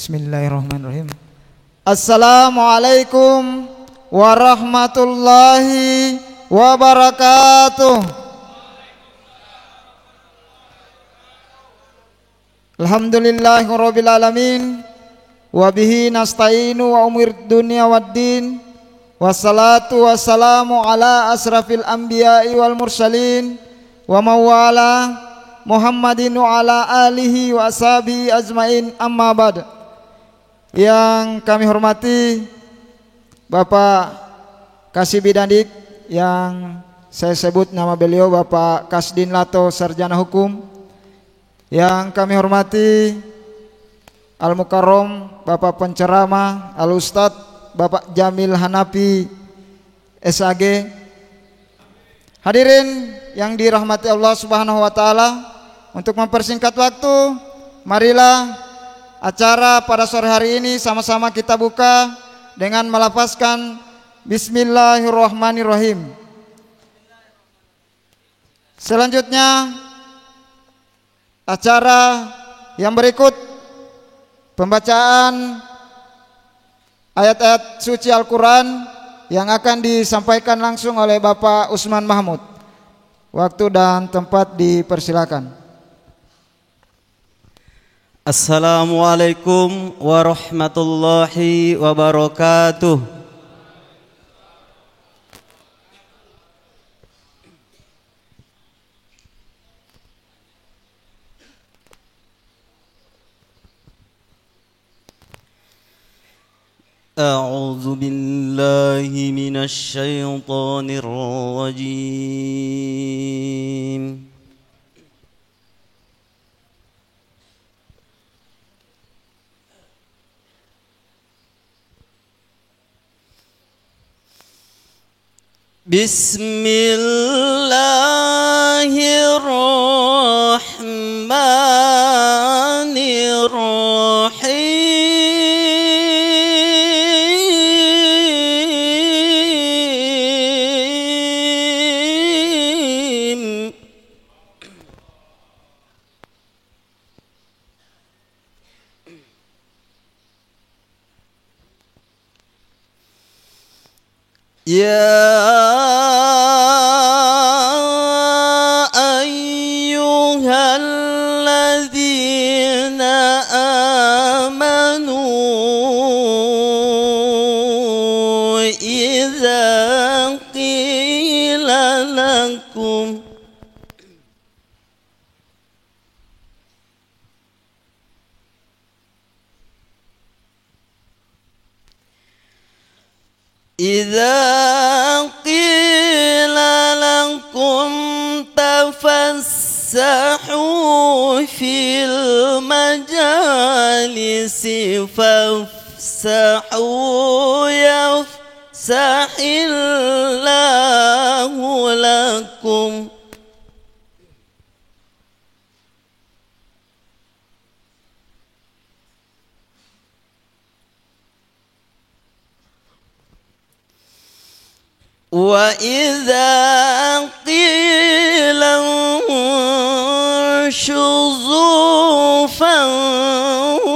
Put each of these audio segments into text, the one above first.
Bismillahirrahmanirrahim. Assalamualaikum warahmatullahi wabarakatuh. Alhamdulillahirabbil alamin wa bihi nasta'inu wa umur dunya waddin. Wassalatu wassalamu ala asrafil anbiya'i wal mursalin wa mawala Muhammadin wa ala alihi wa ashabihi ajmain, amma ba'd. Yang kami hormati Bapak Kasih Bidandik, yang saya sebut nama beliau Bapak Kasdin Lato, Sarjana Hukum. Yang kami hormati Al-Mukarrom Bapak Penceramah Al-Ustadz Bapak Jamil Hanafi SAG. Hadirin yang dirahmati Allah Subhanahu wa taala, untuk mempersingkat waktu, marilah acara pada sore hari ini sama-sama kita buka dengan melafazkan Bismillahirrahmanirrahim. Selanjutnya acara yang berikut, pembacaan ayat-ayat suci Al-Quran yang akan disampaikan langsung oleh Bapak Usman Mahmud. Waktu dan tempat dipersilakan. Assalamualaikum warahmatullahi wabarakatuh. A'udzu billahi minasy syaithanir rajim. Bismillahirrahmanirrahim. Ya ayyuhalladzina amanu idza qila lakum tafassahu fil majalisi fafsahu yafsahillahu lakum. Wa idza qila shuzu fanshuzu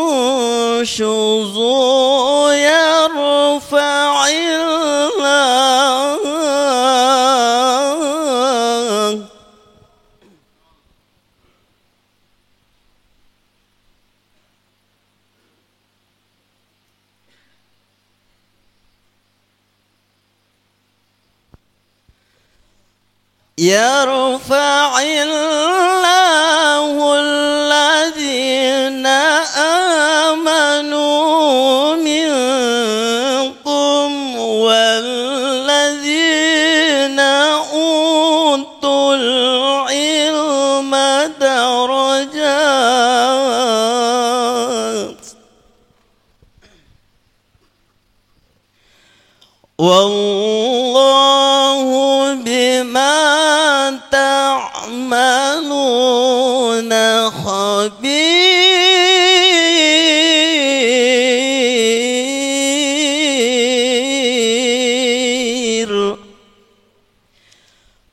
yarfa'illah. Yarfa'illahu alladhina amanu minkum walladhina utul ilma darajat. Wallahu bima ta'maluna khabir.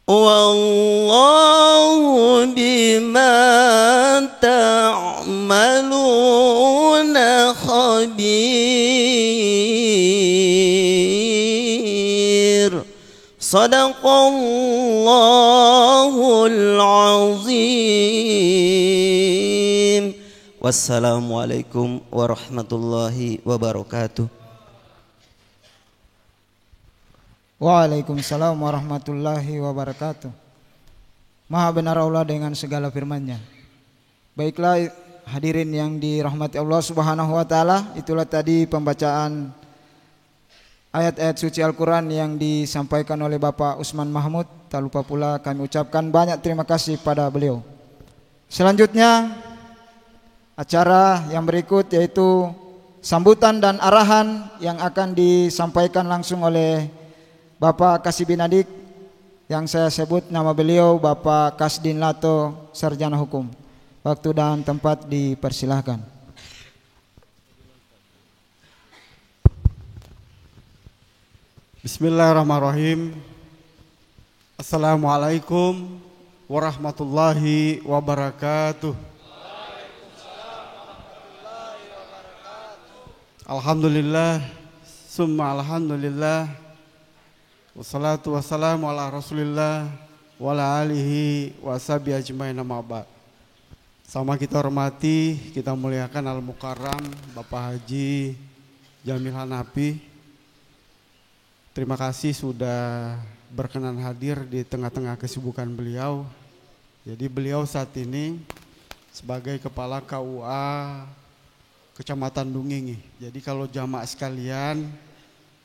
Wallahu bima ta'maluna khabir. Sadaqallahul azim. Wassalamualaikum warahmatullahi wabarakatuh. Waalaikumsalam warahmatullahi wabarakatuh. Maha benar Allah dengan segala firman-Nya. Baiklah hadirin yang dirahmati Allah Subhanahu wa taala, itulah tadi pembacaan ayat-ayat suci Al-Quran yang disampaikan oleh Bapak Usman Mahmud. Tak lupa pula kami ucapkan banyak terima kasih pada beliau. Selanjutnya acara yang berikut yaitu sambutan dan arahan yang akan disampaikan langsung oleh Bapak Kasibin Adik, yang saya sebut nama beliau Bapak Kasdin Lato, Sarjana Hukum. Waktu dan tempat dipersilahkan. Bismillahirrahmanirrahim. Assalamualaikum warahmatullahi wabarakatuh. Alhamdulillah, summa alhamdulillah, wassalatu wassalamu ala rasulillah wa ala alihi wa sahbihi ajmain, amma ba'd. Sama kita hormati, kita muliakan Al-Mukarram Bapak Haji Jamil Hanafi. Terima kasih sudah berkenan hadir di tengah-tengah kesibukan beliau. Jadi beliau saat ini sebagai Kepala KUA Kecamatan Dungingi. Jadi kalau jamaah sekalian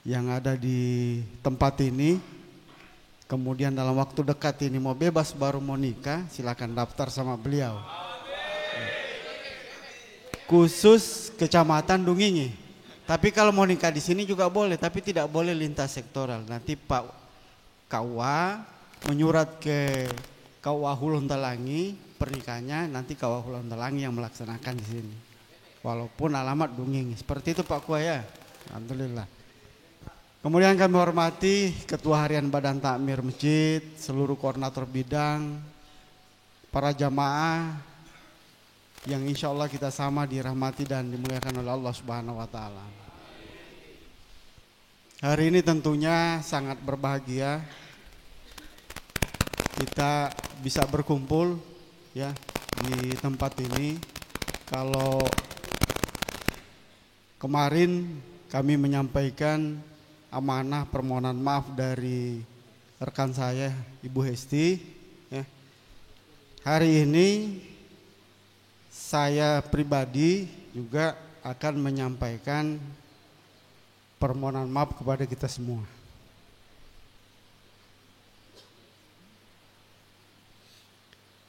yang ada di tempat ini, kemudian dalam waktu dekat ini mau bebas baru mau nikah, silakan daftar sama beliau. Khusus Kecamatan Dungingi. Tapi kalau mau nikah di sini juga boleh, tapi tidak boleh lintas sektoral. Nanti Pak KUA menyurat ke KUA Huluntalangi pernikahannya, nanti KUA Huluntalangi yang melaksanakan di sini. Walaupun alamat Dungingi. Seperti itu Pak KUA ya. Alhamdulillah. Kemudian kami hormati Ketua Harian Badan Takmir Masjid, seluruh koordinator bidang, para jamaah yang insya Allah kita sama dirahmati dan dimuliakan oleh Allah Subhanahu wa taala. Hari ini tentunya sangat berbahagia kita bisa berkumpul ya di tempat ini. Kalau kemarin kami menyampaikan amanah permohonan maaf dari rekan saya Ibu Hesti ya. Hari ini saya pribadi juga akan menyampaikan permohonan maaf kepada kita semua.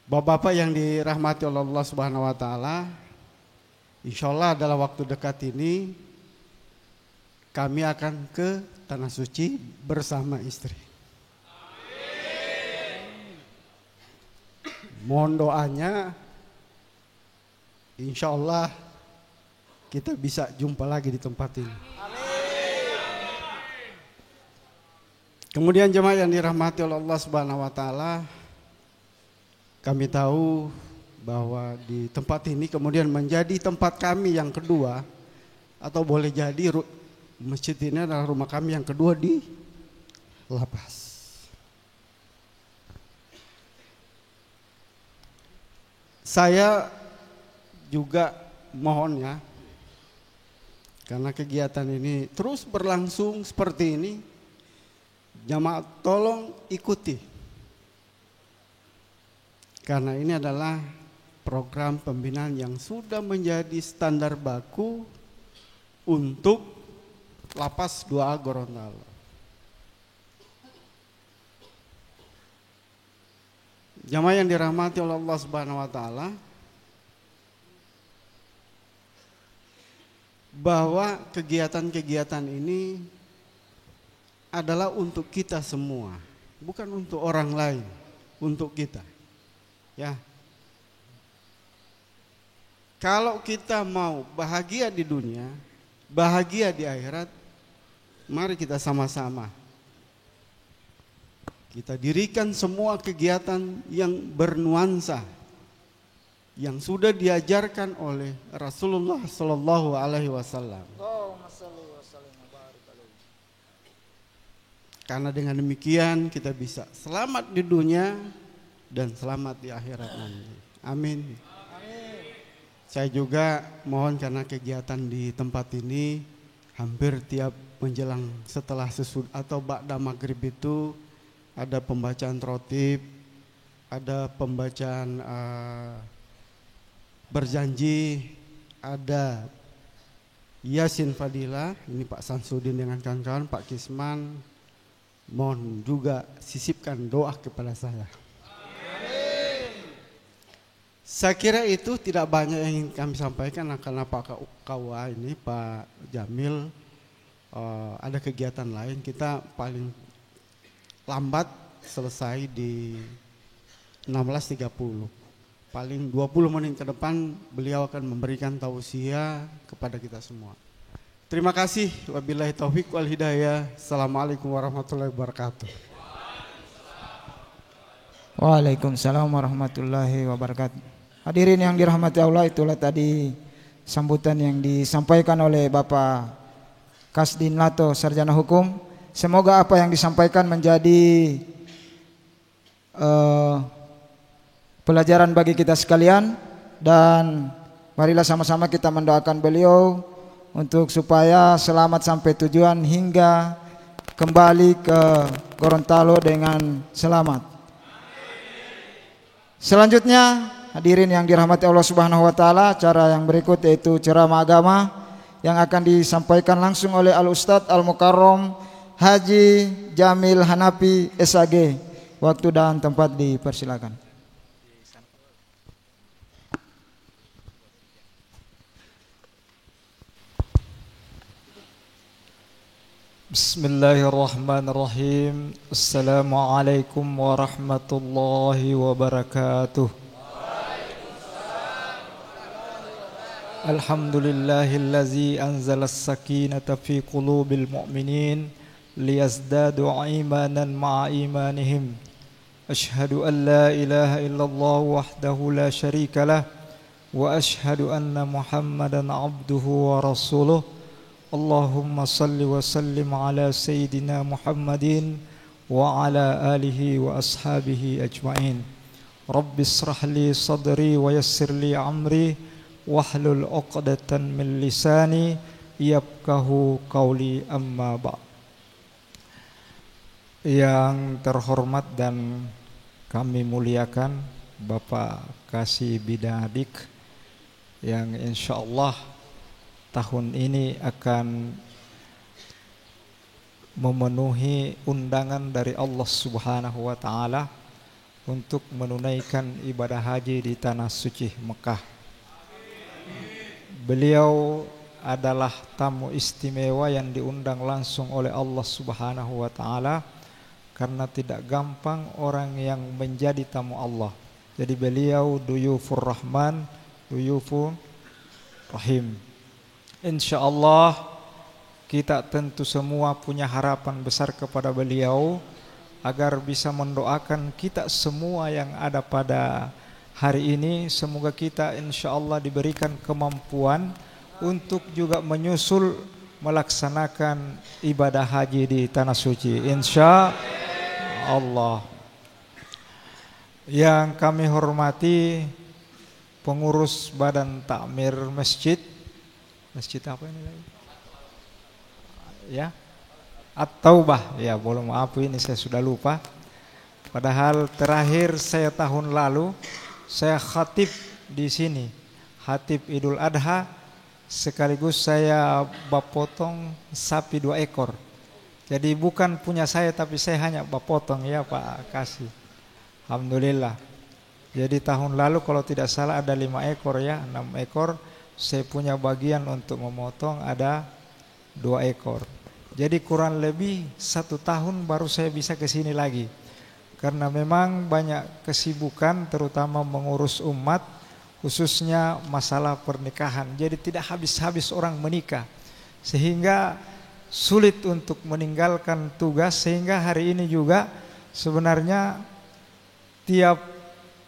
Bapak-bapak yang dirahmati oleh Allah Subhanahu wa taala, insya Allah dalam waktu dekat ini kami akan ke Tanah Suci bersama istri. Mohon doanya, insya Allah kita bisa jumpa lagi di tempat ini. Kemudian jemaah yang dirahmati oleh Allah Subhanahu wa taala, kami tahu bahwa di tempat ini kemudian menjadi tempat kami yang kedua, atau boleh jadi masjid ini adalah rumah kami yang kedua di lapas. Saya juga mohon ya, karena kegiatan ini terus berlangsung seperti ini, jamaah tolong ikuti. Karena ini adalah program pembinaan yang sudah menjadi standar baku untuk Lapas 2A Gorontalo. Jamaah yang dirahmati oleh Allah Subhanahu wa taala, bahwa kegiatan-kegiatan ini adalah untuk kita semua, bukan untuk orang lain, untuk kita. Ya. Kalau kita mau bahagia di dunia, bahagia di akhirat, mari kita sama-sama kita dirikan semua kegiatan yang bernuansa yang sudah diajarkan oleh Rasulullah Sallallahu Alaihi Wasallam. Karena dengan demikian kita bisa selamat di dunia dan selamat di akhirat nanti. Amin. Saya juga mohon karena kegiatan di tempat ini hampir tiap menjelang setelah atau ba'da maghrib itu ada pembacaan rotib, ada pembacaan berjanji, ada Yasin Fadilah. Ini Pak Samsudin dengan kawan-kawan, Pak Kisman, mohon juga sisipkan doa kepada saya. Saya kira itu tidak banyak yang ingin kami sampaikan karena Pak KUA ini, Pak Jamil, ada kegiatan lain. Kita paling lambat selesai di 16.30. Paling 20 menit ke depan beliau akan memberikan tausiah kepada kita semua. Terima kasih. Wabillahi taufik wal hidayah. Assalamualaikum warahmatullahi wabarakatuh. Waalaikumsalam warahmatullahi wabarakatuh. Hadirin yang dirahmati Allah, itulah tadi sambutan yang disampaikan oleh Bapak Kasdin Lato, Sarjana Hukum. Semoga apa yang disampaikan menjadi pelajaran bagi kita sekalian, dan marilah sama-sama kita mendoakan beliau untuk supaya selamat sampai tujuan hingga kembali ke Gorontalo dengan selamat. Selanjutnya, hadirin yang dirahmati Allah Subhanahu wa taala, acara yang berikut yaitu ceramah agama yang akan disampaikan langsung oleh Al-Ustadz Al-Mukarram Haji Jamil Hanafi SAG. Waktu dan tempat dipersilakan. Bismillahirrahmanirrahim. Assalamualaikum warahmatullahi wabarakatuh. Alhamdulillahillazi anzalas sakinata fi qulubil mu'minin liyazdadu imanan ma'a imanihim. Ashhadu an la ilaha illallah wahdahu la syarika lah wa ashhadu anna Muhammadan abduhu wa rasuluh. Allahumma salli wa sallim ala sayyidina Muhammadin wa ala alihi wa ashabihi ajma'in. Rabbi israh li sadri wa yassir li amri wahlul 'uqdatan min lisani yafqahu qawli, amma ba'd. Yang terhormat dan kami muliakan Bapak Kasih Bidadik yang insyaallah tahun ini akan memenuhi undangan dari Allah Subhanahu wa taala untuk menunaikan ibadah haji di tanah suci Mekah. Beliau adalah tamu istimewa yang diundang langsung oleh Allah Subhanahu wa taala, karena tidak gampang orang yang menjadi tamu Allah. Jadi beliau duyufur rahman, duyufur rahim. Insyaallah kita tentu semua punya harapan besar kepada beliau agar bisa mendoakan kita semua yang ada pada hari ini. Semoga kita insyaallah diberikan kemampuan untuk juga menyusul melaksanakan ibadah haji di tanah suci, insyaallah. Yang kami hormati pengurus Badan Takmir Masjid apa ini lagi? Ya, At-Taubah. Ya, boleh maaf ini saya sudah lupa. Padahal terakhir saya tahun lalu saya khatib di sini, khatib Idul Adha, sekaligus saya bapotong sapi 2 ekor. Jadi bukan punya saya, tapi saya hanya bapotong ya Pak Kasih. Alhamdulillah. Jadi tahun lalu kalau tidak salah ada 5 ekor ya, 6 ekor. Saya punya bagian untuk memotong ada 2 ekor. Jadi kurang lebih 1 tahun baru saya bisa ke sini lagi. Karena memang banyak kesibukan terutama mengurus umat, khususnya masalah pernikahan. Jadi tidak habis-habis orang menikah, sehingga sulit untuk meninggalkan tugas. Sehingga hari ini juga sebenarnya tiap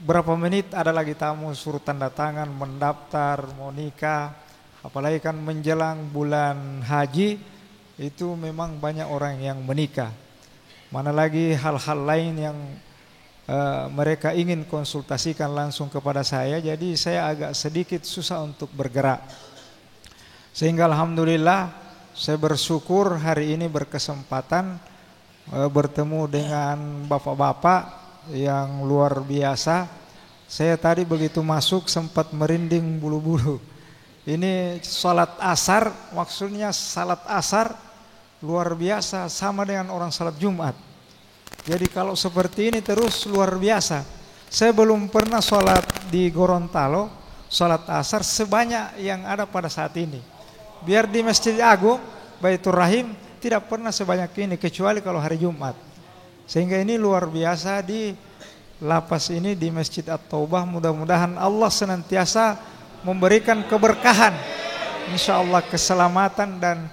berapa menit ada lagi tamu suruh tanda tangan, mendaftar, mau nikah. Apalagi kan menjelang bulan haji itu memang banyak orang yang menikah. Mana lagi hal-hal lain yang mereka ingin konsultasikan langsung kepada saya, jadi saya agak sedikit susah untuk bergerak. Sehingga alhamdulillah saya bersyukur hari ini berkesempatan bertemu dengan bapak-bapak yang luar biasa. Saya tadi begitu masuk sempat merinding bulu-bulu. Ini salat asar, maksudnya salat asar luar biasa, sama dengan orang salat Jumat. Jadi kalau seperti ini terus luar biasa. Saya belum pernah sholat di Gorontalo, sholat asar sebanyak yang ada pada saat ini. Biar di Masjid Agung, Baitur Rahim, tidak pernah sebanyak ini kecuali kalau hari Jumat. Sehingga ini luar biasa di lapas ini di Masjid At-Taubah. Mudah-mudahan Allah senantiasa memberikan keberkahan, insya Allah keselamatan dan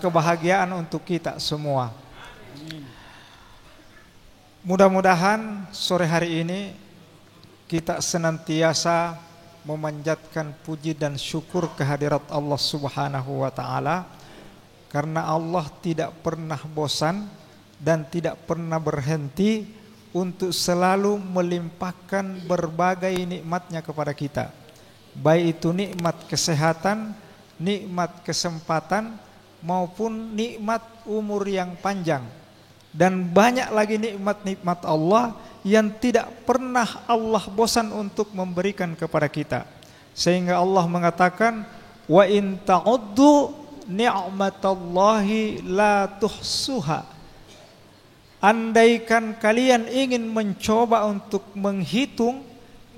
kebahagiaan untuk kita semua. Mudah-mudahan sore hari ini kita senantiasa memanjatkan puji dan syukur kehadirat Allah Subhanahu wa taala, karena Allah tidak pernah bosan dan tidak pernah berhenti untuk selalu melimpahkan berbagai nikmatnya kepada kita. Baik itu nikmat kesehatan, nikmat kesempatan, maupun nikmat umur yang panjang. Dan banyak lagi nikmat-nikmat Allah yang tidak pernah Allah bosan untuk memberikan kepada kita. Sehingga Allah mengatakan, wa in ta'uddu ni'matallahi la tuhsuha. Andaikan kalian ingin mencoba untuk menghitung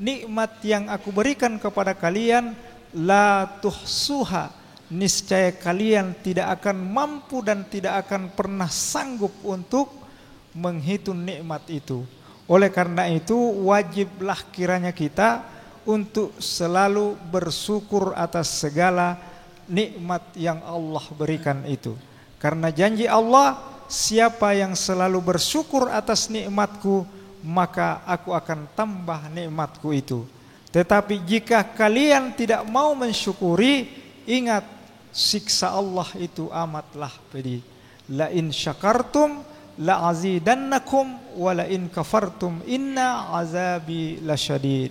nikmat yang aku berikan kepada kalian, la tuhsuha, niscaya kalian tidak akan mampu dan tidak akan pernah sanggup untuk menghitung nikmat itu. Oleh karena itu wajiblah kiranya kita untuk selalu bersyukur atas segala nikmat yang Allah berikan itu. Karena janji Allah, siapa yang selalu bersyukur atas nikmatku, maka aku akan tambah nikmatku itu. Tetapi jika kalian tidak mau mensyukuri, ingat, siksa Allah itu amatlah pedih. La in syakartum la azidannakum wa la in kafartum inna azabi lasyadid.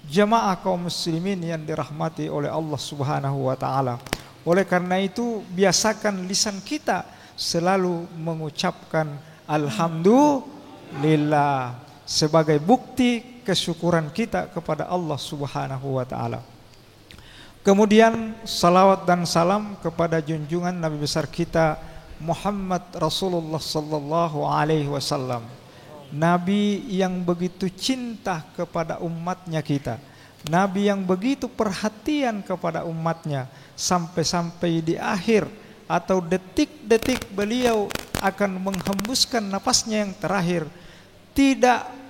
Jamaah kaum muslimin yang dirahmati oleh Allah Subhanahu wa taala. Oleh karena itu biasakan lisan kita selalu mengucapkan alhamdulillah sebagai bukti kesyukuran kita kepada Allah Subhanahu wa taala. Kemudian salawat dan salam kepada junjungan Nabi besar kita Muhammad Rasulullah sallallahu alaihi wasallam. Nabi yang begitu cinta kepada umatnya kita. Nabi yang begitu perhatian kepada umatnya, sampai-sampai di akhir atau detik-detik beliau akan menghembuskan napasnya yang terakhir, tidak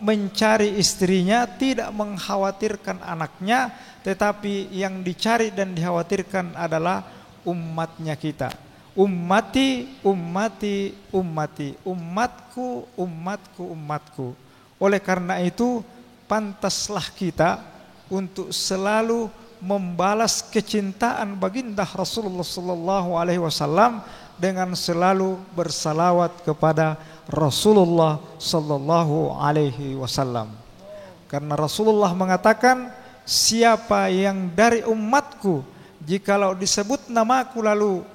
mencari istrinya, tidak mengkhawatirkan anaknya, tetapi yang dicari dan dikhawatirkan adalah umatnya kita. Ummati, ummati, ummati, umatku, umatku, umatku. Oleh karena itu pantaslah kita untuk selalu membalas kecintaan baginda Rasulullah sallallahu alaihi wasallam dengan selalu bersalawat kepada Rasulullah sallallahu alaihi wasallam. Karena Rasulullah mengatakan, siapa yang dari umatku jikalau disebut namaku lalu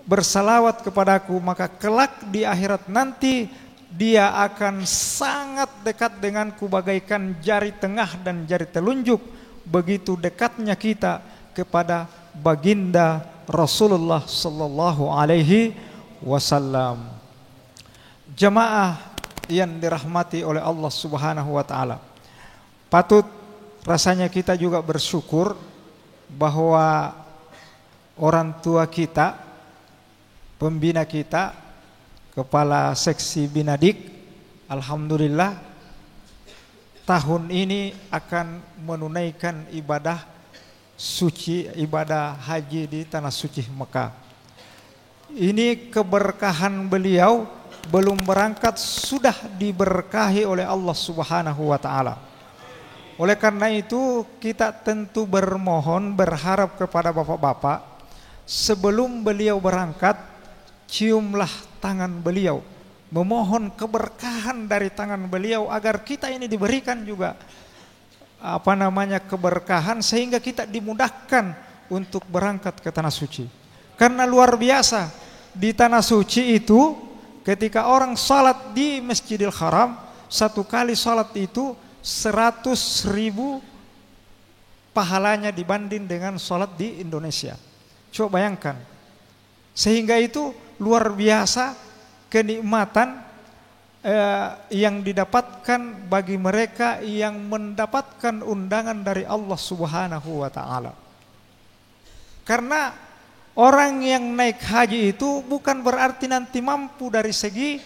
bersalawat kepadaku, maka kelak di akhirat nanti dia akan sangat dekat denganku bagaikan jari tengah dan jari telunjuk. Begitu dekatnya kita kepada baginda Rasulullah sallallahu alaihi wasallam. Jamaah yang dirahmati oleh Allah Subhanahu wa taala, patut rasanya kita juga bersyukur bahwa orang tua kita, pembina kita, kepala seksi Binadik, alhamdulillah tahun ini akan menunaikan ibadah suci, ibadah haji di tanah suci Mekah. Ini keberkahan beliau belum berangkat sudah diberkahi oleh Allah Subhanahu wa taala. Oleh karena itu kita tentu bermohon, berharap kepada bapak-bapak sebelum beliau berangkat ciumlah tangan beliau, memohon keberkahan dari tangan beliau agar kita ini diberikan juga keberkahan sehingga kita dimudahkan untuk berangkat ke tanah suci. Karena luar biasa di tanah suci itu ketika orang salat di Masjidil Haram, satu kali salat itu 100.000 pahalanya dibanding dengan salat di Indonesia. Coba bayangkan. Sehingga itu luar biasa kenikmatan yang didapatkan bagi mereka yang mendapatkan undangan dari Allah Subhanahu wa taala. Karena orang yang naik haji itu bukan berarti nanti mampu dari segi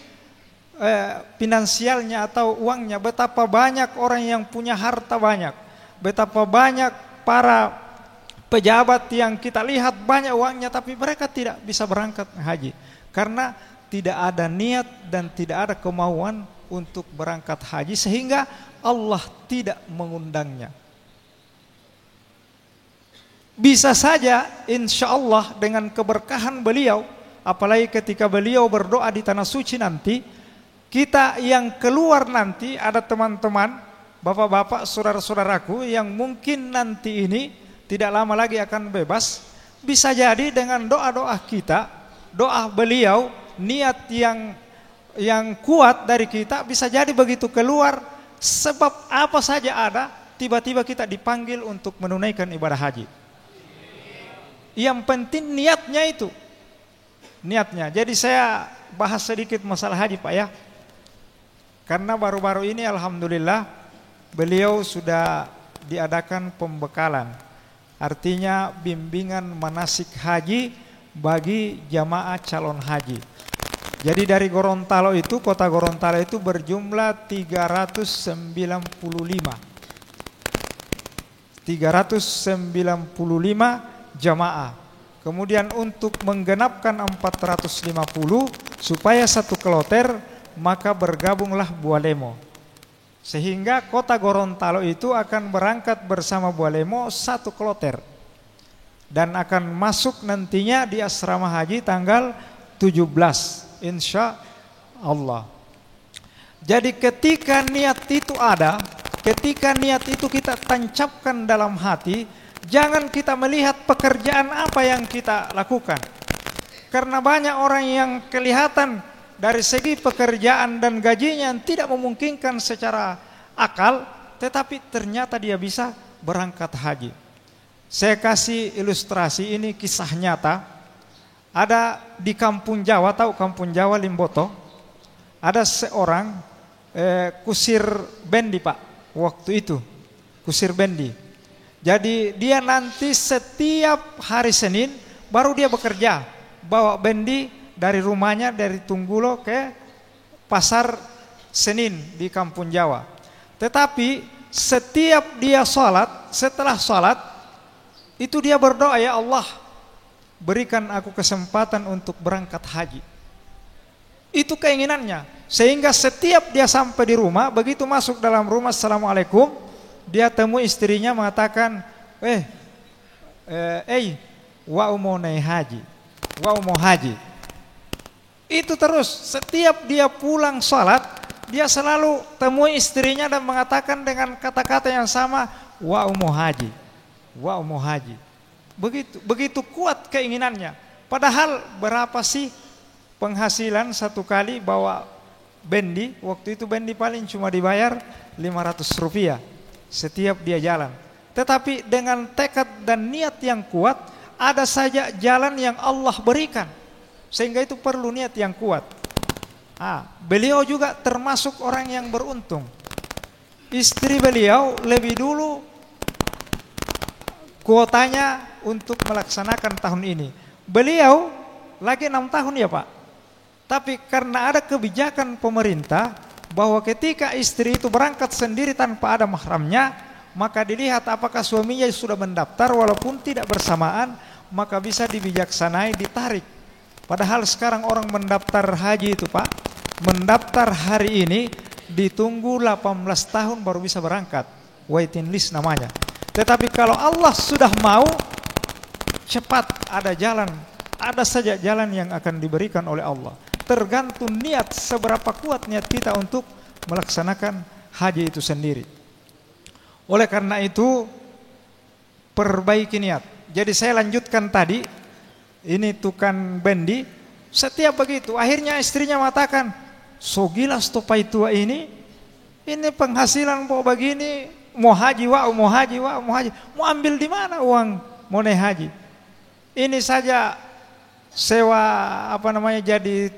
finansialnya atau uangnya. Betapa banyak orang yang punya harta banyak, betapa banyak para pejabat yang kita lihat banyak uangnya tapi mereka tidak bisa berangkat haji karena tidak ada niat dan tidak ada kemauan untuk berangkat haji sehingga Allah tidak mengundangnya. Bisa saja insya Allah dengan keberkahan beliau, apalagi ketika beliau berdoa di tanah suci nanti, kita yang keluar nanti ada teman-teman, bapak-bapak, saudara-saudaraku yang mungkin nanti ini tidak lama lagi akan bebas. Bisa jadi dengan doa-doa kita, doa beliau, niat yang kuat dari kita, bisa jadi begitu keluar sebab apa saja ada, tiba-tiba kita dipanggil untuk menunaikan ibadah haji. Yang penting niatnya itu, niatnya. Jadi saya bahas sedikit masalah haji Pak ya, karena baru-baru ini alhamdulillah beliau sudah diadakan pembekalan, artinya bimbingan manasik haji bagi jamaah calon haji. Jadi dari Gorontalo itu, kota Gorontalo itu berjumlah 395 jamaah. Kemudian untuk menggenapkan 450 supaya satu kloter, maka bergabunglah Bualemo. Sehingga kota Gorontalo itu akan berangkat bersama Bualemo satu kloter. Dan akan masuk nantinya di asrama haji tanggal 17 insya Allah. Jadi ketika niat itu ada, ketika niat itu kita tancapkan dalam hati, jangan kita melihat pekerjaan apa yang kita lakukan. Karena banyak orang yang kelihatan dari segi pekerjaan dan gajinya yang tidak memungkinkan secara akal, tetapi ternyata dia bisa berangkat haji. Saya kasih ilustrasi, ini kisah nyata. Ada di Kampung Jawa, tahu Kampung Jawa Limboto, ada seorang kusir bendi Pak, waktu itu kusir bendi. Jadi dia nanti setiap hari Senin baru dia bekerja, bawa bendi dari rumahnya dari Tunggulo ke pasar Senin di Kampung Jawa. Tetapi setiap dia sholat, setelah sholat itu dia berdoa, ya Allah, berikan aku kesempatan untuk berangkat haji. Itu keinginannya. Sehingga setiap dia sampai di rumah, begitu masuk dalam rumah, assalamualaikum, dia temui istrinya mengatakan, wa mau naik haji, wa mau haji. Itu terus, setiap dia pulang sholat, dia selalu temui istrinya dan mengatakan dengan kata-kata yang sama, wa mau haji, wa mau haji. Begitu kuat keinginannya. Padahal berapa sih penghasilan satu kali bawa bendi? Waktu itu bendi paling cuma dibayar 500 rupiah setiap dia jalan. Tetapi dengan tekad dan niat yang kuat, ada saja jalan yang Allah berikan. Sehingga itu perlu niat yang kuat. Beliau juga termasuk orang yang beruntung. Istri beliau lebih dulu kuotanya untuk melaksanakan tahun ini. Beliau lagi 6 tahun ya Pak. Tapi karena ada kebijakan pemerintah bahwa ketika istri itu berangkat sendiri tanpa ada mahramnya, maka dilihat apakah suaminya sudah mendaftar, walaupun tidak bersamaan, maka bisa dibijaksanai, ditarik. Padahal sekarang orang mendaftar haji itu Pak, mendaftar hari ini ditunggu 18 tahun baru bisa berangkat. Waiting list namanya. Tetapi kalau Allah sudah mau, cepat ada jalan, ada saja jalan yang akan diberikan oleh Allah. Tergantung niat, seberapa kuat niat kita untuk melaksanakan haji itu sendiri. Oleh karena itu, perbaiki niat. Jadi saya lanjutkan tadi, ini tukang bendi, setiap begitu, akhirnya istrinya mengatakan, so gila stopai tua ini penghasilan mau begini, mau haji wa, mau haji wa, mau ambil di mana uang mau naik haji? Ini saja sewa jadi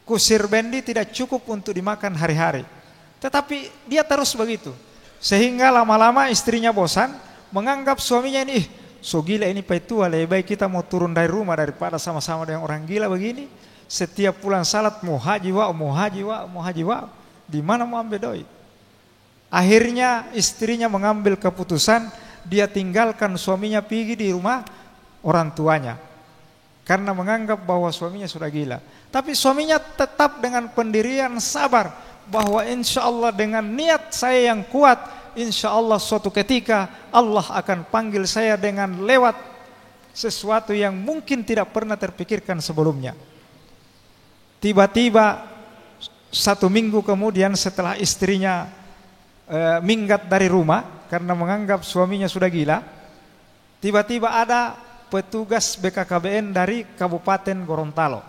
kusir bendi tidak cukup untuk dimakan hari-hari. Tetapi dia terus begitu, sehingga lama-lama istrinya bosan, menganggap suaminya ini so gila ini tua, lebih baik kita mau turun dari rumah daripada sama-sama dengan orang gila begini. Setiap pulang salat mau haji wa, mau haji wa, mau haji wa, di mana mau ambil doi? Akhirnya istrinya mengambil keputusan, dia tinggalkan suaminya pergi di rumah orang tuanya karena menganggap bahwa suaminya sudah gila. Tapi suaminya tetap dengan pendirian sabar bahwa insya Allah dengan niat saya yang kuat, insya Allah suatu ketika Allah akan panggil saya dengan lewat sesuatu yang mungkin tidak pernah terpikirkan sebelumnya. Tiba-tiba 1 minggu kemudian setelah istrinya minggat dari rumah karena menganggap suaminya sudah gila, tiba-tiba ada petugas BKKBN dari Kabupaten Gorontalo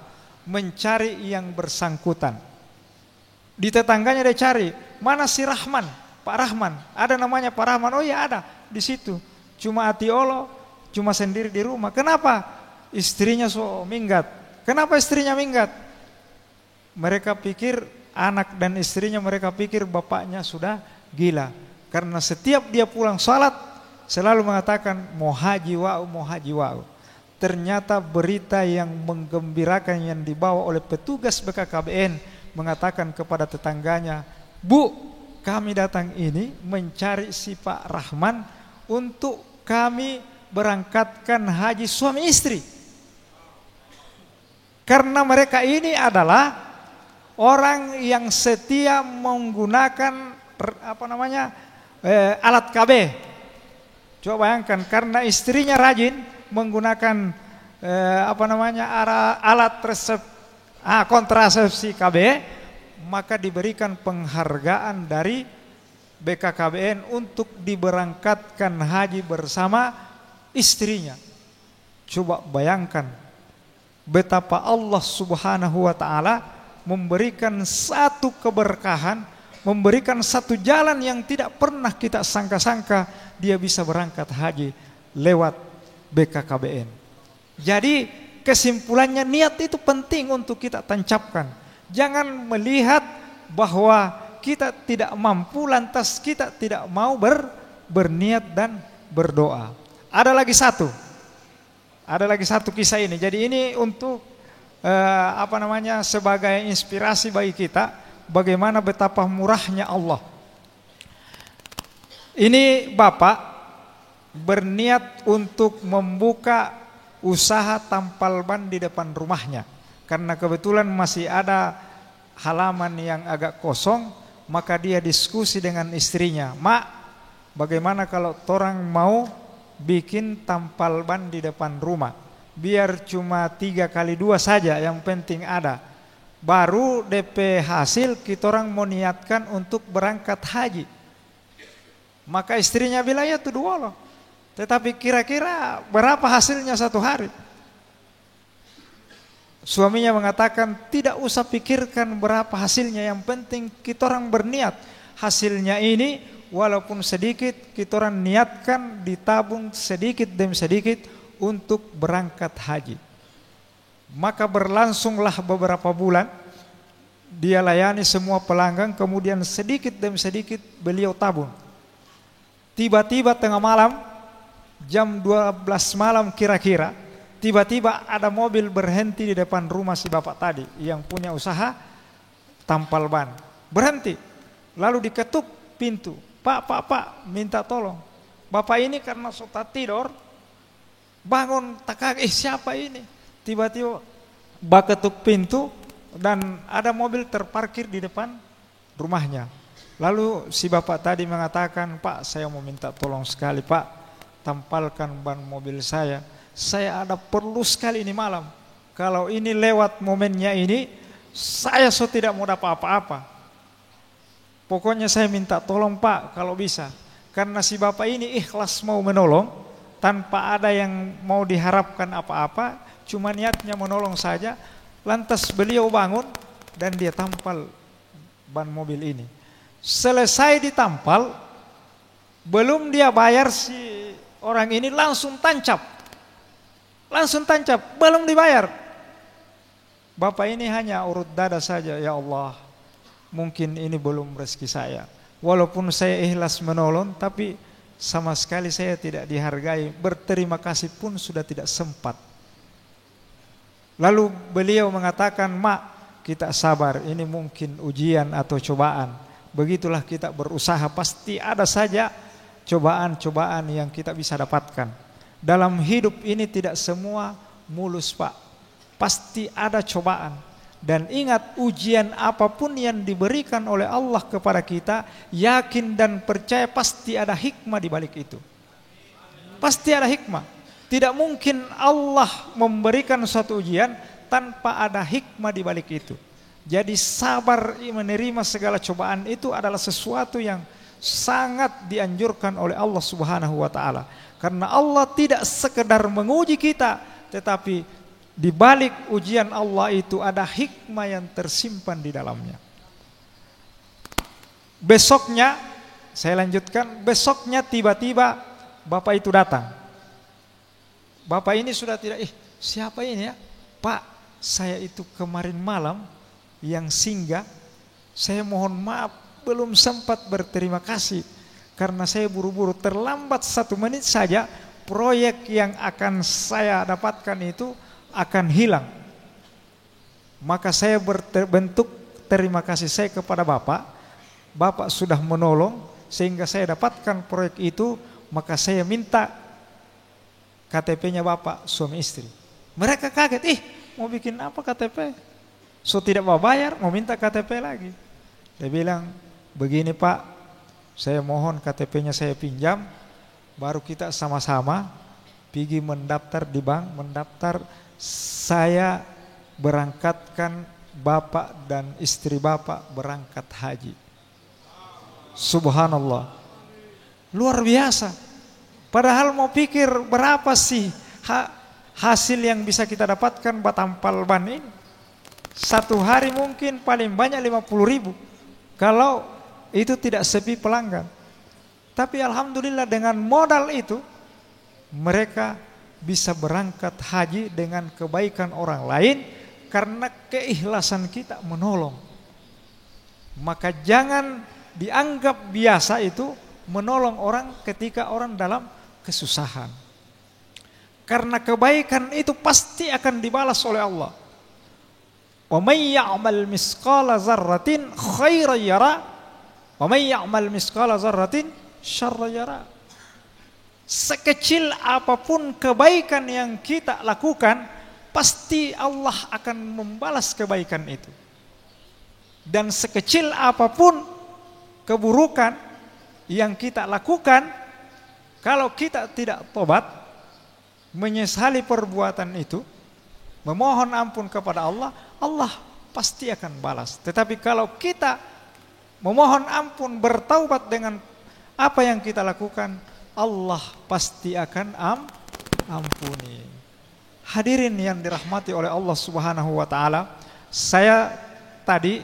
mencari yang bersangkutan. Di tetangganya dia cari, mana si Rahman, Pak Rahman, ada namanya Pak Rahman. Oh ya ada di situ, cuma atiolo, cuma sendiri di rumah. Kenapa? Istrinya so minggat. Kenapa istrinya minggat? Mereka pikir, anak dan istrinya mereka pikir bapaknya sudah gila. Karena setiap dia pulang salat selalu mengatakan mau haji wa'u, mau haji wa'u. Ternyata berita yang menggembirakan yang dibawa oleh petugas BKKBN mengatakan kepada tetangganya, Bu, kami datang ini mencari si Pak Rahman untuk kami berangkatkan haji suami istri. Karena mereka ini adalah orang yang setia menggunakan alat KB. Coba bayangkan, karena istrinya rajin menggunakan alat kontrasepsi KB, maka diberikan penghargaan dari BKKBN untuk diberangkatkan haji bersama istrinya. Coba bayangkan betapa Allah Subhanahu wa taala memberikan satu keberkahan, memberikan satu jalan yang tidak pernah kita sangka-sangka dia bisa berangkat haji lewat BKKBN. Jadi kesimpulannya niat itu penting untuk kita tancapkan. Jangan melihat bahwa kita tidak mampu lantas kita tidak mau berniat dan berdoa. Ada lagi satu kisah ini. Jadi ini untuk sebagai inspirasi bagi kita bagaimana betapa murahnya Allah. Ini bapak berniat untuk membuka usaha tampal ban di depan rumahnya. Karena kebetulan masih ada halaman yang agak kosong, maka dia diskusi dengan istrinya, "Mak, bagaimana kalau torang mau bikin tampal ban di depan rumah? Biar cuma 3x2 saja, yang penting ada. Baru DP hasil kita orang mau niatkan untuk berangkat haji." Maka istrinya bilang, "Ya tuh dua loh. Tetapi kira-kira berapa hasilnya satu hari?" Suaminya mengatakan, "Tidak usah pikirkan berapa hasilnya, yang penting kita orang berniat. Hasilnya ini walaupun sedikit, kita orang niatkan ditabung sedikit demi sedikit untuk berangkat haji." Maka berlangsunglah beberapa bulan, dia layani semua pelanggan, kemudian sedikit demi sedikit beliau tabung. Tiba-tiba tengah malam, jam 12 malam kira-kira, tiba-tiba ada mobil berhenti di depan rumah si bapak tadi yang punya usaha tampal ban. Berhenti, lalu diketuk pintu. Pak, minta tolong. Bapak ini karena sudah tidur, bangun tak kaget, siapa ini? Tiba-tiba bak ketuk pintu dan ada mobil terparkir di depan rumahnya. Lalu si bapak tadi mengatakan, "Pak, saya mau minta tolong sekali Pak, tampalkan ban mobil saya. saya ada perlu sekali ini malam. Kalau ini lewat momennya ini, saya tidak mau dapat apa-apa. Pokoknya saya minta tolong Pak kalau bisa. Karena si bapak ini ikhlas mau menolong, tanpa ada yang mau diharapkan apa-apa, cuma niatnya menolong saja. Lantas beliau bangun dan dia tampal ban mobil ini. Selesai ditampal, belum dia bayar si orang ini langsung tancap. Belum dibayar. Bapak ini hanya urut dada saja, ya Allah, mungkin ini belum rezeki saya. Walaupun saya ikhlas menolong, tapi sama sekali saya tidak dihargai. Berterima kasih pun sudah tidak sempat. Lalu beliau mengatakan, Mak, kita sabar, ini mungkin ujian atau cobaan. Begitulah kita berusaha, pasti ada saja cobaan-cobaan yang kita bisa dapatkan. Dalam hidup ini tidak semua mulus Pak, pasti ada cobaan. Dan ingat, ujian apapun yang diberikan oleh Allah kepada kita, yakin dan percaya pasti ada hikmah di balik itu. Pasti ada hikmah. Tidak mungkin Allah memberikan suatu ujian tanpa ada hikmah di balik itu. Jadi sabar menerima segala cobaan itu adalah sesuatu yang sangat dianjurkan oleh Allah Subhanahu wa taala. Karena Allah tidak sekedar menguji kita, tetapi di balik ujian Allah itu ada hikmah yang tersimpan di dalamnya. Besoknya, saya lanjutkan, besoknya tiba-tiba bapak itu datang. Bapak ini sudah tidak, siapa ini ya? Pak, saya itu kemarin malam yang singgah, saya mohon maaf belum sempat berterima kasih. Karena saya buru-buru, terlambat 1 menit saja, proyek yang akan saya dapatkan itu akan hilang. Maka saya berbentuk terima kasih saya kepada Bapak. Bapak sudah menolong sehingga saya dapatkan proyek itu. Maka saya minta KTP-nya Bapak, suami istri. Mereka kaget, mau bikin apa KTP? So tidak mau bayar, mau minta KTP lagi. Dia bilang, begini Pak, saya mohon KTP-nya saya pinjam, baru kita sama-sama pergi mendaftar di bank, mendaftar. Saya berangkatkan Bapak dan istri Bapak berangkat haji. Subhanallah, luar biasa. Padahal mau pikir berapa sih hasil yang bisa kita dapatkan batampal ban ini. 1 hari mungkin paling banyak 50.000 kalau itu tidak sepi pelanggan. Tapi alhamdulillah dengan modal itu mereka bisa berangkat haji dengan kebaikan orang lain karena keikhlasan kita menolong. Maka jangan dianggap biasa itu menolong orang ketika orang dalam kesusahan. Karena kebaikan itu pasti akan dibalas oleh Allah. Wa may ya'mal misqala dzarratin khairan yara wa may ya'mal misqala dzarratin syarran yara. Sekecil apapun kebaikan yang kita lakukan, pasti Allah akan membalas kebaikan itu. Dan sekecil apapun keburukan yang kita lakukan, kalau kita tidak tobat, menyesali perbuatan itu, memohon ampun kepada Allah, Allah pasti akan balas. Tetapi kalau kita memohon ampun, bertaubat dengan apa yang kita lakukan, Allah pasti akan ampuni. Hadirin yang dirahmati oleh Allah Subhanahu wa taala, saya tadi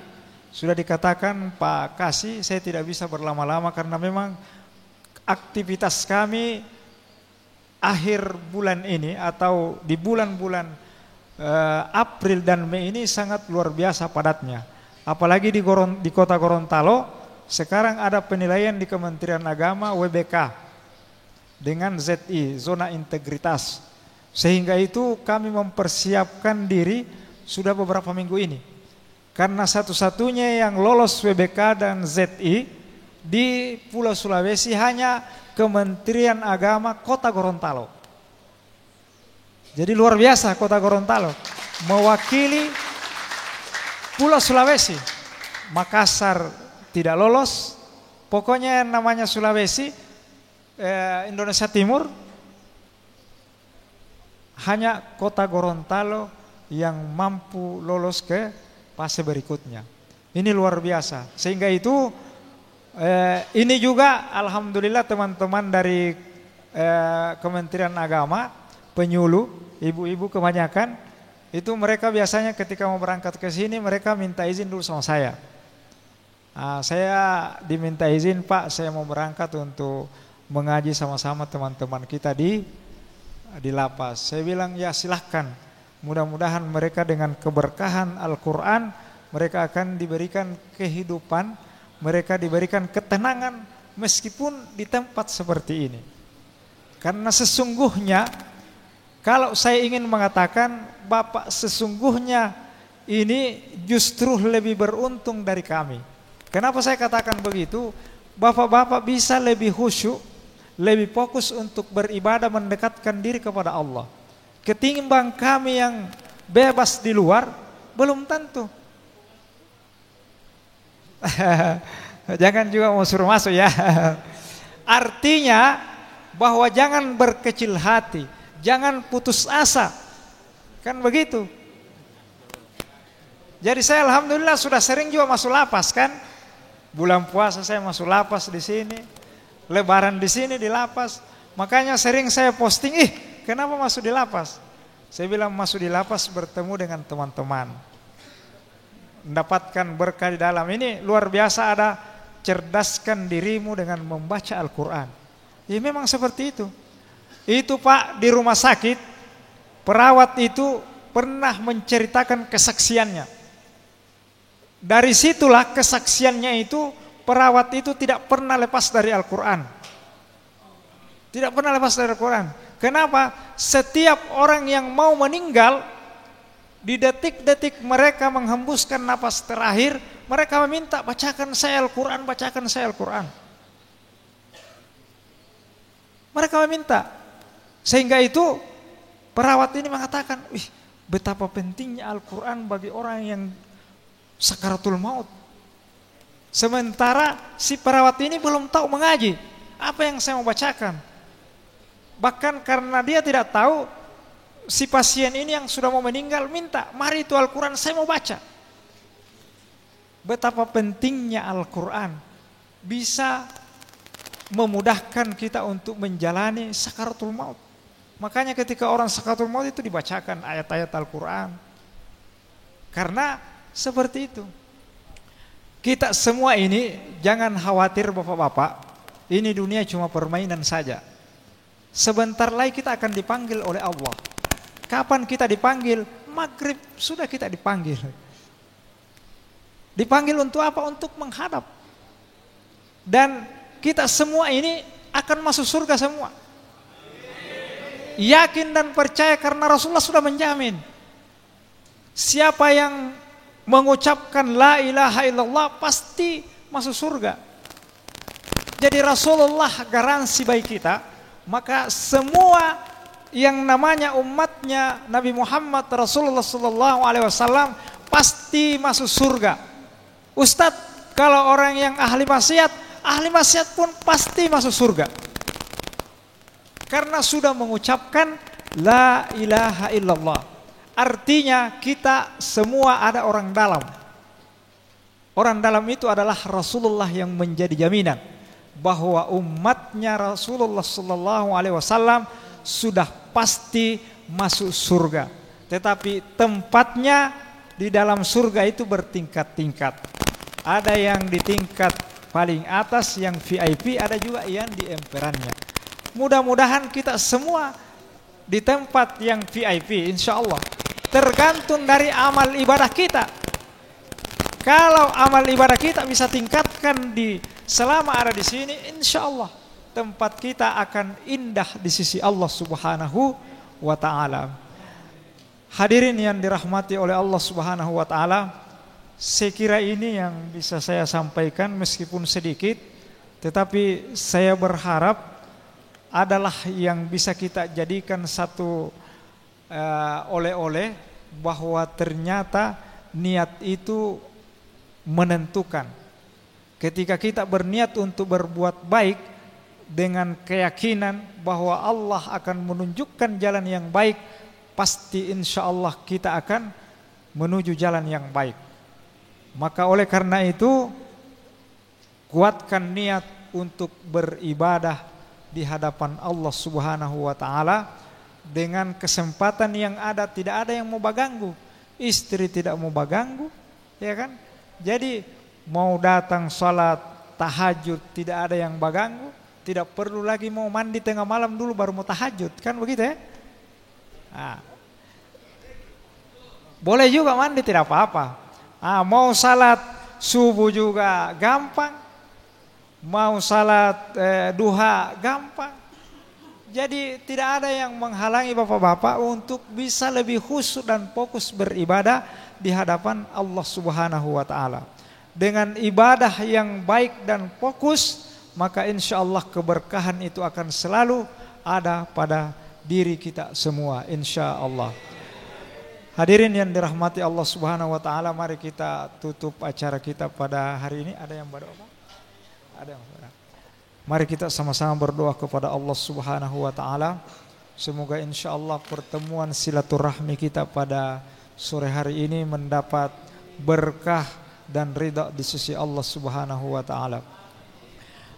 sudah dikatakan Pak Kasih, saya tidak bisa berlama-lama karena memang aktivitas kami akhir bulan ini atau di bulan-bulan April dan Mei ini sangat luar biasa padatnya. Apalagi di kota Gorontalo sekarang ada penilaian di Kementerian Agama WBK dengan ZI, zona integritas. Sehingga itu kami mempersiapkan diri sudah beberapa minggu ini. Karena satu-satunya yang lolos WBK dan ZI di Pulau Sulawesi hanya Kementerian Agama Kota Gorontalo. Jadi luar biasa Kota Gorontalo mewakili Pulau Sulawesi. Makassar tidak lolos. Pokoknya yang namanya Sulawesi, Indonesia Timur, hanya kota Gorontalo yang mampu lolos ke fase berikutnya. Ini luar biasa. Sehingga itu ini juga alhamdulillah teman-teman dari Kementerian Agama, penyuluh, ibu-ibu kebanyakan, itu mereka biasanya ketika mau berangkat ke sini mereka minta izin dulu sama saya. Saya diminta izin, Pak, saya mau berangkat untuk mengaji sama-sama teman-teman kita di lapas. Saya bilang ya silahkan. Mudah-mudahan mereka dengan keberkahan Al-Quran mereka akan diberikan kehidupan, mereka diberikan ketenangan meskipun di tempat seperti ini. Karena sesungguhnya kalau saya ingin mengatakan Bapak sesungguhnya ini justru lebih beruntung dari kami. Kenapa saya katakan begitu? Bapak-bapak bisa lebih khusyuk, lebih fokus untuk beribadah mendekatkan diri kepada Allah ketimbang kami yang bebas di luar. Belum tentu. Jangan juga mau suruh masuk ya. Artinya bahwa jangan berkecil hati, jangan putus asa. Kan begitu. Jadi saya alhamdulillah sudah sering juga masuk lapas kan. Bulan puasa saya masuk lapas di sini, Lebaran di sini di lapas. Makanya sering saya posting, kenapa masuk di lapas? Saya bilang masuk di lapas bertemu dengan teman-teman, mendapatkan berkah di dalam. Ini luar biasa, ada cerdaskan dirimu dengan membaca Al-Quran. Ya memang seperti itu. Itu Pak di rumah sakit, perawat itu pernah menceritakan kesaksiannya. Dari situlah kesaksiannya itu, perawat itu tidak pernah lepas dari Al-Quran. Tidak pernah lepas dari Al-Quran. Kenapa? Setiap orang yang mau meninggal, di detik-detik mereka menghembuskan napas terakhir, mereka meminta, bacakan saya Al-Quran, bacakan saya Al-Quran. Mereka meminta. Sehingga itu perawat ini mengatakan, betapa pentingnya Al-Quran bagi orang yang sakaratul maut. Sementara si perawat ini belum tahu mengaji. Apa yang saya mau bacakan? Bahkan karena dia tidak tahu, si pasien ini yang sudah mau meninggal minta, mari itu Al-Quran saya mau baca. Betapa pentingnya Al-Quran bisa memudahkan kita untuk menjalani sakaratul maut. Makanya ketika orang sakaratul maut itu dibacakan ayat-ayat Al-Quran. Karena seperti itu. Kita semua ini jangan khawatir bapak-bapak, ini dunia cuma permainan saja. Sebentar lagi kita akan dipanggil oleh Allah. Kapan kita dipanggil? Maghrib sudah kita dipanggil. Dipanggil untuk apa? Untuk menghadap. Dan kita semua ini akan masuk surga semua. Yakin dan percaya karena Rasulullah sudah menjamin. Siapa yang mengucapkan la ilaha illallah pasti masuk surga. Jadi Rasulullah garansi bagi kita. Maka semua yang namanya umatnya Nabi Muhammad Rasulullah SAW pasti masuk surga. Ustadz, kalau orang yang ahli maksiat pun pasti masuk surga. Karena sudah mengucapkan la ilaha illallah. Artinya kita semua ada orang dalam. Orang dalam itu adalah Rasulullah yang menjadi jaminan bahwa umatnya Rasulullah SAW sudah pasti masuk surga. Tetapi tempatnya di dalam surga itu bertingkat-tingkat. Ada yang di tingkat paling atas, yang VIP, ada juga yang di emperannya. Mudah-mudahan kita semua di tempat yang VIP, insya Allah. Tergantung dari amal ibadah kita. Kalau amal ibadah kita bisa tingkatkan selama ada di sini, insya Allah tempat kita akan indah di sisi Allah Subhanahu wa Ta'ala. Hadirin yang dirahmati oleh Allah Subhanahu wa Ta'ala, saya kira ini yang bisa saya sampaikan meskipun sedikit, tetapi saya berharap adalah yang bisa kita jadikan satu oleh-oleh, bahwa ternyata niat itu menentukan. Ketika kita berniat untuk berbuat baik dengan keyakinan bahwa Allah akan menunjukkan jalan yang baik, pasti insya Allah kita akan menuju jalan yang baik. Maka oleh karena itu, kuatkan niat untuk beribadah di hadapan Allah Subhanahu wa taala dengan kesempatan yang ada, tidak ada yang mau baganggu. Istri tidak mau baganggu, ya kan? Jadi mau datang salat tahajud tidak ada yang baganggu, tidak perlu lagi mau mandi tengah malam dulu baru mau tahajud, kan begitu ya? Nah, boleh juga mandi tidak apa-apa. Mau salat subuh juga gampang, mau salat duha gampang. Jadi tidak ada yang menghalangi bapak-bapak untuk bisa lebih khusyuk dan fokus beribadah di hadapan Allah Subhanahu wa taala. Dengan ibadah yang baik dan fokus, maka insya Allah keberkahan itu akan selalu ada pada diri kita semua, insya Allah. Hadirin yang dirahmati Allah Subhanahu wa taala, mari kita tutup acara kita pada hari ini. Ada yang berdoa? Ada yang berdoa. Mari kita sama-sama berdoa kepada Allah Subhanahu wa taala. Semoga insya Allah pertemuan silaturahmi kita pada sore hari ini mendapat berkah dan ridha di sisi Allah Subhanahu wa taala.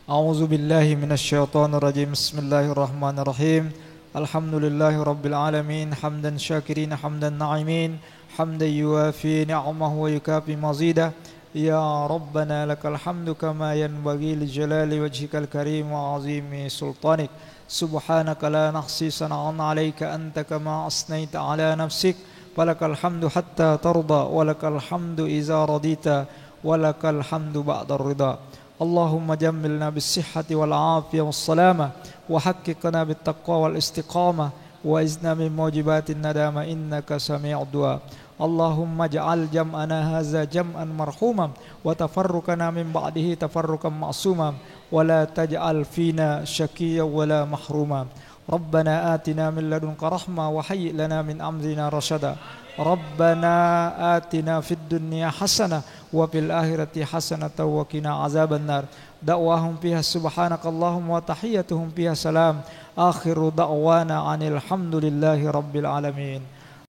A'udzu billahi minasyaitonir rajim. Bismillahirrahmanirrahim. Alhamdulillahi rabbil alamin, hamdan syakirin, hamdan na'imin, hamdan yuwafi ni'amahu wa yukafi mazidah. Ya Rabbana lakal hamdu kama yanbaghi li jalali wajhikal karim wa azimi sultanik. Subhanaka la nahsi sana'an 'alaika anta kama asnaita 'ala nafsik. Walakal hamdu hatta tarda, walakal hamdu iza radita, walakal hamdu ba'da ridha. Allahumma jammilna bis sihhati wal afiyah was salamah, wa haqiqna bit taqwa wal istiqamah, wa izna min mujibatin nadama innaka sami'ud du'a. Allahumma ja'al jam'ana haza jam'an marhumam, wa tafarrukana min ba'dihi tafarrukan ma'sumam, wa la taj'al fina syakiyya wa la mahruma. Rabbana atina min ladunka rahmah wa hayyi lana min amrina rashada. Rabbana atina fid dunya hasanah wa fil akhirati hasanatan wa qina azaban nar. Da'wahum fiha subhanakallahumma wa tahiyyatuhum fiha salam. Akhiru da'wana anil hamdulillahi rabbil alamin.